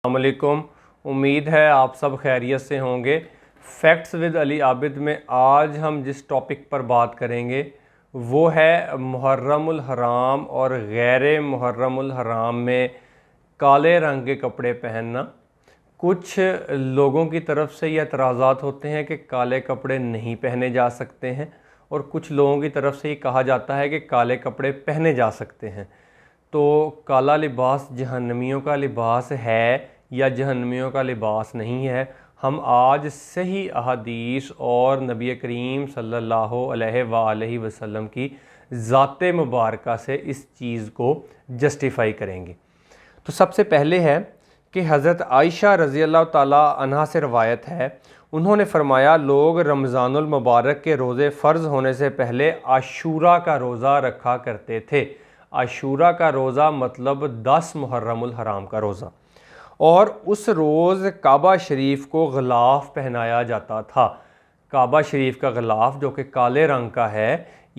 अस्सलामुअलैकुम। उम्मीद है आप सब खैरियत से होंगे। फैक्ट्स विद अली आबिद में आज हम जिस टॉपिक पर बात करेंगे वो है मुहर्रमुल हराम और गैर मुहर्रमुल हराम में काले रंग के कपड़े पहनना। कुछ लोगों की तरफ से ये एतराज़ात होते हैं कि काले कपड़े नहीं पहने जा सकते हैं और कुछ लोगों की तरफ से ये कहा जाता है कि काले कपड़े पहने जा सकते हैं। तो काला लिबास जहन्नमियों का लिबास है या जहन्नमियों का लिबास नहीं है, हम आज सही अहादीस और नबी करीम सल्लल्लाहु अलैहि वसल्लम की ज़ात मुबारका से इस चीज़ को जस्टिफ़ाई करेंगे। तो सबसे पहले है कि हज़रत आयशा रज़ी अल्लाह ताला अन्हा से रवायत है, उन्होंने फरमाया लोग रमज़ानुल मुबारक के रोज़े फ़र्ज़ होने से पहले आशूरा का रोज़ा रखा करते थे। आशूरा का रोज़ा मतलब 10 मुहर्रमुल हराम का रोज़ा, और उस रोज़ काबा शरीफ को ग़िलाफ़ पहनाया जाता था। काबा शरीफ का ग़िलाफ़ जो कि काले रंग का है,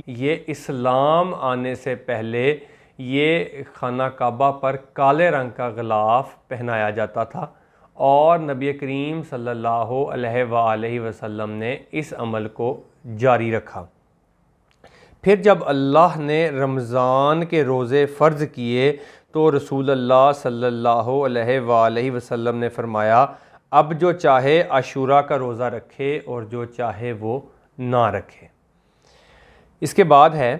ये इस्लाम आने से पहले ये खाना काबा पर काले रंग का ग़िलाफ़ पहनाया जाता था और नबी करीम सल्लल्लाहु अलैहि वसल्लम ने इस अमल को जारी रखा। फिर जब अल्लाह ने रमज़ान के रोज़े फ़र्ज़ किए तो रसूलुल्लाह सल्लल्लाहु अलैहि वसल्लम ने फ़रमाया अब जो चाहे आशूरा का रोज़ा रखे और जो चाहे वो ना रखे। इसके बाद है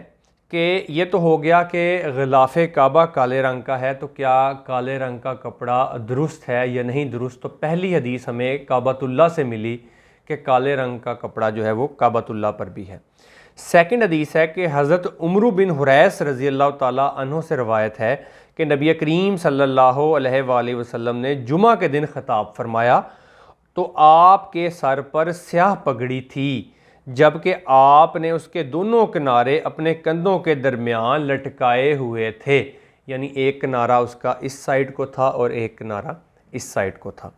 कि ये तो हो गया कि ग़िलाफ़ काबा काले रंग का है, तो क्या काले रंग का कपड़ा दुरुस्त है या नहीं दुरुस्त। तो पहली हदीस हमें काबतुल्लाह से मिली कि काले रंग का कपड़ा जो है वो काबतुल्लाह पर भी है। सेकंड हदीस है कि हज़रत उमरू बिन हुरैस रज़ी अल्लाह ताला अन्हु से रवायत है कि नबी करीम सल्लल्लाहु अलैहि वसल्लम ने जुमा के दिन ख़िताब फरमाया तो आपके सर पर स्याह पगड़ी थी, जबकि आपने उसके दोनों किनारे अपने कंधों के दरमियान लटकाए हुए थे, यानी एक किनारा उसका इस साइड को था और एक किनारा इस साइड को था।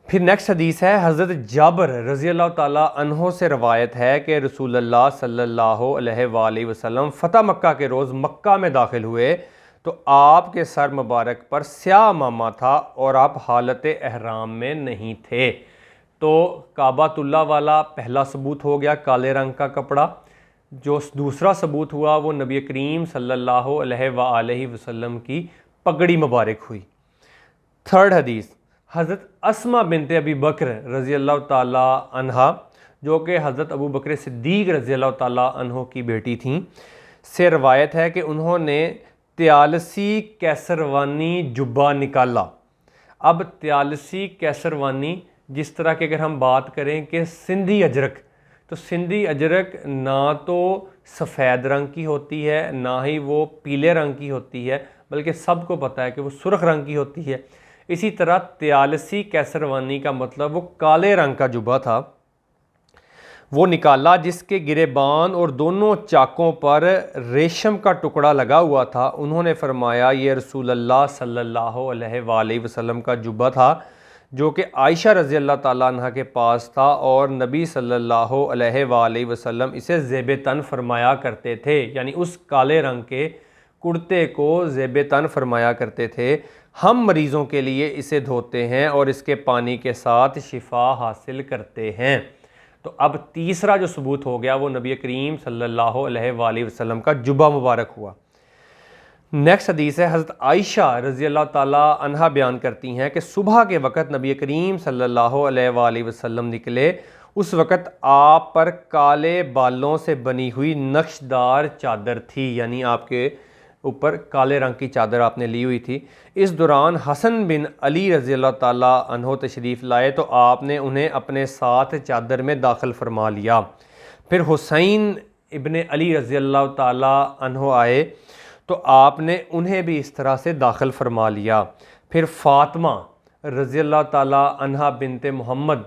फिर नेक्स्ट हदीस है हज़रत जाबर रज़ी अल्लाह ताला अन्हो से रवायत है कि रसूलुल्लाह सल्लल्लाहु अलैहि वसल्लम फ़तह मक्का के रोज़ मक्का में दाखिल हुए तो आपके सर मुबारक पर स्याह मामा था और आप हालत एहराम में नहीं थे। तो काबातुल्लाह वाला पहला सबूत हो गया काले रंग का कपड़ा। जो दूसरा सबूत हुआ वो नबी करीम सल्लल्लाहु अलैहि वसल्लम की पगड़ी मुबारक हुई। थर्ड हदीस हज़रत अस्मा बिनते अबी बकर रज़ी अल्लाह ताला अन्हा जो कि हज़रत अबू बकर सिद्दीक़ रज़ी अल्लाह ताला अन्हो की बेटी थीं से रवायत है कि उन्होंने त्यालसी कैसरवानी जुब्बा निकाला। अब त्यालसी कैसरवानी जिस तरह की अगर हम बात करें कि सिंधी अजरक, तो सिंधी अजरक ना तो सफ़ेद रंग की होती है ना ही वो पीले रंग की होती है, बल्कि सबको पता है कि वो सुर्ख रंग की होती है। इसी तरह त्यालसी कैसरवानी का मतलब वो काले रंग का जुब्बा था, वो निकाला जिसके गिरेबान और दोनों चाकों पर रेशम का टुकड़ा लगा हुआ था। उन्होंने फरमाया ये रसूलुल्लाह सल्लल्लाहु अलैहि वसल्लम का जुब्बा था जो कि आयशा रज़ी अल्लाह ताला अन्हा के पास था और नबी सल्लल्लाहु अलैहि वसल्लम इसे ज़ेब तन फरमाया करते थे, यानी उस काले रंग के कुर्ते को ज़ेब तन फरमाया करते थे। हम मरीज़ों के लिए इसे धोते हैं और इसके पानी के साथ शिफा हासिल करते हैं। तो अब तीसरा जो सबूत हो गया वो नबी करीम सल्लल्लाहु अलैहि वसल्लम का जुब्बा मुबारक हुआ। नेक्स्ट हदीस है हज़रत आयशा रज़ी अल्लाह ताला अन्हा बयान करती हैं कि सुबह के वक़्त नबी करीम सल्लल्लाहु अलैहि वसल्लम निकले, उस वक़्त आप पर काले बालों से बनी हुई नक्शदार चादर थी, यानी आपके ऊपर काले रंग की चादर आपने ली हुई थी। इस दौरान हसन बिन अली रज़ी अल्लाह ताला अन्हो तशरीफ़ लाए तो आपने उन्हें अपने साथ चादर में दाखिल फरमा लिया। फिर हुसैन इब्ने अली रज़ी अल्लाह ताला अन्हो आए तो आपने उन्हें भी इस तरह से दाखिल फरमा लिया। फिर फ़ातिमा रज़ी अल्लाह ताला अन्हा बिनते मोहम्मद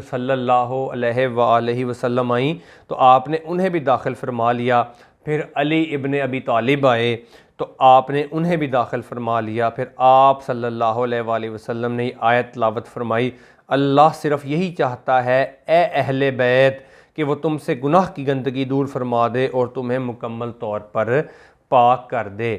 सल्लल्लाहु अलैहि वसल्लम आई तो आपने उन्हें भी दाखिल फरमा लिया। फिर अली इब्ने अबी तालिब आए तो आपने उन्हें भी दाखिल फरमा लिया। फिर आप सल्लल्लाहु अलैहि वसल्लम ने आयत तिलावत फरमाई, अल्लाह सिर्फ़ यही चाहता है ए अहले बैत कि वो तुमसे गुनाह की गंदगी दूर फरमा दे और तुम्हें मुकम्मल तौर पर पाक कर दे।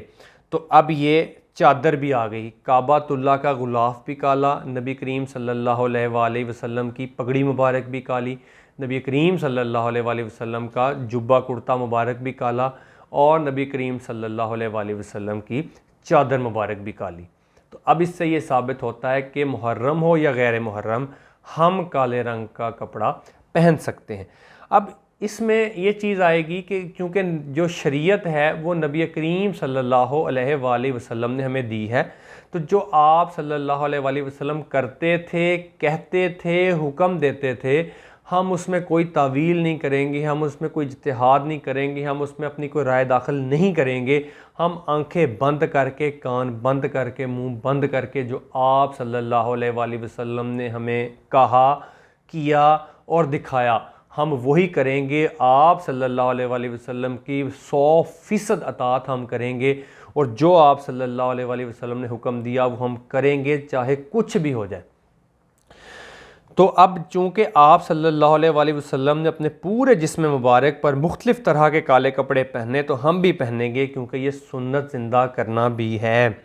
तो अब ये चादर भी आ गई, काबातुल्लाह का गुलाफ भी काला, नबी करीम सल्लल्लाहु अलैहि वसल्लम की पगड़ी मुबारक भी काली, नबी करीम सल्लल्लाहु अलैहि वसल्लम का जुब्बा कुर्ता मुबारक भी काला, और नबी करीम सल्लल्लाहु अलैहि वसल्लम की चादर मुबारक भी काली। तो अब इससे ये साबित होता है कि मुहर्रम हो या गैर मुहर्रम, हम काले रंग का कपड़ा पहन सकते हैं। अब इसमें ये चीज़ आएगी कि क्योंकि जो शरीयत है वो नबी करीम सल्लल्लाहु अलैहि वसल्लम ने हमें दी है, तो जो आप सल्लल्लाहु अलैहि वसल्लम करते थे, कहते थे, हुक्म देते थे, हम उसमें कोई तावील नहीं करेंगे, हम उसमें कोई इज्तिहाद नहीं करेंगे, हम उसमें अपनी कोई राय दाखिल नहीं करेंगे। हम आंखें बंद करके, कान बंद करके, मुंह बंद करके जो आप सल्लल्लाहु अलैहि वसल्लम ने हमें कहा, किया और दिखाया, हम वही करेंगे। आप सल्लल्लाहु अलैहि वसल्लम की 100% अतात हम करेंगे, और जो आप सल्लल्लाहु अलैहि वसल्लम ने हुक्म दिया वो हम करेंगे, चाहे कुछ भी हो जाए। तो अब चूँकि आप सल्लल्लाहु अलैहि वसल्लम ने अपने पूरे जिस्म मुबारक पर मुख्तलिफ़ तरह के काले कपड़े पहने, तो हम भी पहनेंगे, क्योंकि ये सुन्नत ज़िंदा करना भी है।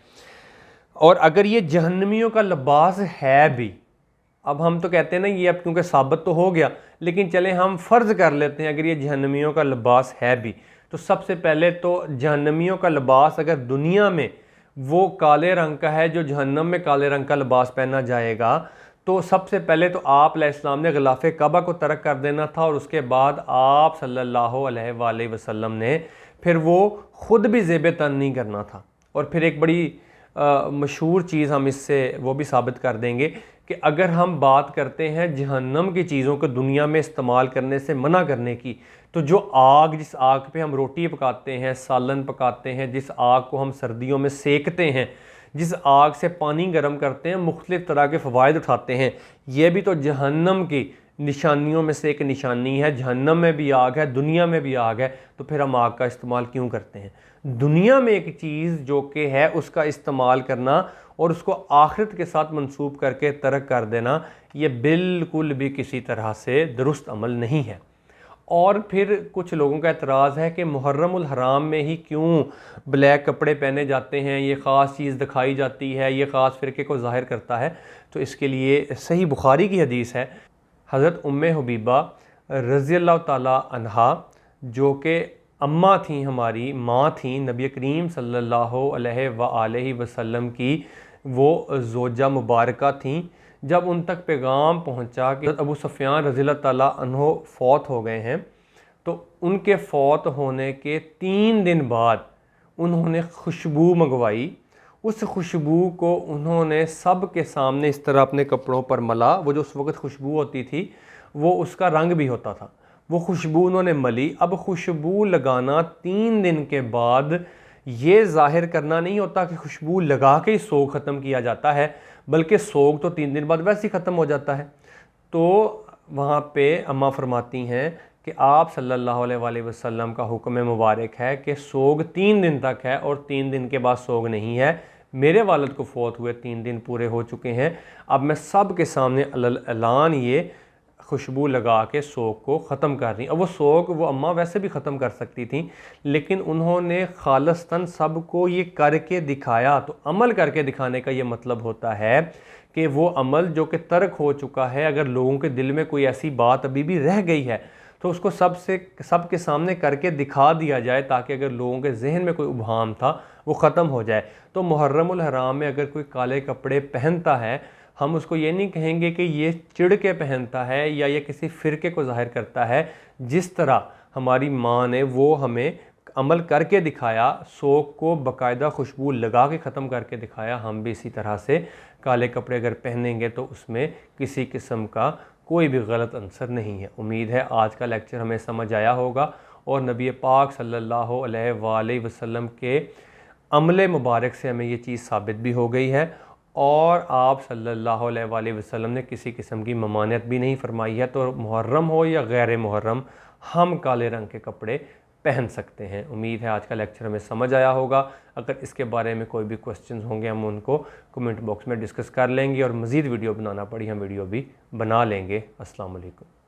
और अगर ये जहन्नमियों का लिबास है भी, अब हम तो कहते हैं ना ये अब क्योंकि साबित तो हो गया, लेकिन चलें हम फ़र्ज़ कर लेते हैं अगर ये जहन्नमियों का लिबास है भी, तो सबसे पहले तो जहन्नमियों का लिबास अगर दुनिया में वो काले रंग का है, जो जहन्नम में काले रंग का लिबास पहना जाएगा, तो सबसे पहले तो आप अलैहिस्सलाम ने ग़िलाफ़े काबा को तर्क कर देना था, और उसके बाद आप सल्लल्लाहु अलैहि वसल्लम ने फिर वो ख़ुद भी ज़ेब तन नहीं करना था। और फिर एक बड़ी मशहूर चीज़ हम इससे वो भी साबित कर देंगे कि अगर हम बात करते हैं जहन्नम की चीज़ों को दुनिया में इस्तेमाल करने से मना करने की, तो जो आग, जिस आग पे हम रोटी पकाते हैं, सालन पकाते हैं, जिस आग को हम सर्दियों में सेकते हैं, जिस आग से पानी गर्म करते हैं, मुख्तलिफ़ तरह के फ़वाइद उठाते हैं, ये भी तो जहन्नम की निशानियों में से एक निशानी है। जहन्नम में भी आग है, दुनिया में भी आग है, तो फिर हम आग का इस्तेमाल क्यों करते हैं? दुनिया में एक चीज़ जो कि है उसका इस्तेमाल करना और उसको आखिरत के साथ मंसूब करके तर्क कर देना, ये बिल्कुल भी किसी तरह से दुरुस्त अमल नहीं है। और फिर कुछ लोगों का एतराज़ है कि मुहर्रमुल हराम में ही क्यों ब्लैक कपड़े पहने जाते हैं, ये ख़ास चीज़ दिखाई जाती है, ये ख़ास फ़िरके को ज़ाहिर करता है। तो इसके लिए सही बुखारी की हदीस है, हज़रत उम्मे हबीबा रज़ियल्लाहु ताला अन्हा, जो कि अम्मा थी, हमारी माँ थी, नबी करीम सल्लल्लाहु अलैहि वसल्लम की वो ज़ोजा मुबारका थी। जब उन तक पैगाम पहुंचा कि अबू सुफियान रज़ियल्लाहु ताला अन्हो फ़ौत हो गए हैं, तो उनके फ़ौत होने के 3 दिन बाद उन्होंने खुशबू मंगवाई। उस खुशबू को उन्होंने सब के सामने इस तरह अपने कपड़ों पर मला। वो जो उस वक़्त खुशबू होती थी वो उसका रंग भी होता था, वो खुशबू उन्होंने मली। अब खुशबू लगाना 3 दिन के बाद ये ज़ाहिर करना नहीं होता कि खुशबू लगा के ही सोग ख़त्म किया जाता है, बल्कि सोग तो 3 दिन बाद वैसे ही ख़त्म हो जाता है। तो वहाँ पे अम्मा फरमाती हैं कि आप सल्लल्लाहु अलैहि वसल्लम का हुक्म मुबारक है कि सोग 3 दिन तक है और 3 दिन के बाद सोग नहीं है। मेरे वालिद को फ़ौत हुए 3 दिन पूरे हो चुके हैं, अब मैं सब के सामने अल-ऐलान ये खुशबू लगा के सोग को ख़त्म कर रही। अब वो सोग वो अम्मा वैसे भी ख़त्म कर सकती थी, लेकिन उन्होंने खालिस्तन सब को ये करके दिखाया। तो अमल करके दिखाने का ये मतलब होता है कि वो अमल जो कि तर्क हो चुका है, अगर लोगों के दिल में कोई ऐसी बात अभी भी रह गई है तो उसको सब के सामने करके दिखा दिया जाए, ताकि अगर लोगों के जहन में कोई उबहाम था वो ख़त्म हो जाए। तो मुहर्रमुल हराम में अगर कोई काले कपड़े पहनता है, हम उसको ये नहीं कहेंगे कि ये चिढ़ के पहनता है या ये किसी फ़िरके को ज़ाहिर करता है। जिस तरह हमारी माँ ने वो हमें अमल करके दिखाया, सोग को बाकायदा खुशबू लगा के ख़त्म करके दिखाया, हम भी इसी तरह से काले कपड़े अगर पहनेंगे तो उसमें किसी किस्म का कोई भी गलत अंसर नहीं है। उम्मीद है आज का लेक्चर हमें समझ आया होगा और नबी पाक सल्लल्लाहु अलैहि वसल्लम के अमले मुबारक से हमें ये चीज़ साबित भी हो गई है, और आप सल्लल्लाहु अलैहि वसल्लम ने किसी किस्म की ममानियत भी नहीं फरमाई है। तो मुहर्रम हो या गैर मुहर्रम, हम काले रंग के कपड़े पहन सकते हैं। उम्मीद है आज का लेक्चर हमें समझ आया होगा। अगर इसके बारे में कोई भी क्वेश्चन होंगे हम उनको कमेंट बॉक्स में डिस्कस कर लेंगे, और मज़ीद वीडियो बनाना पड़ी हम वीडियो भी बना लेंगे। अस्सलाम वालेकुम।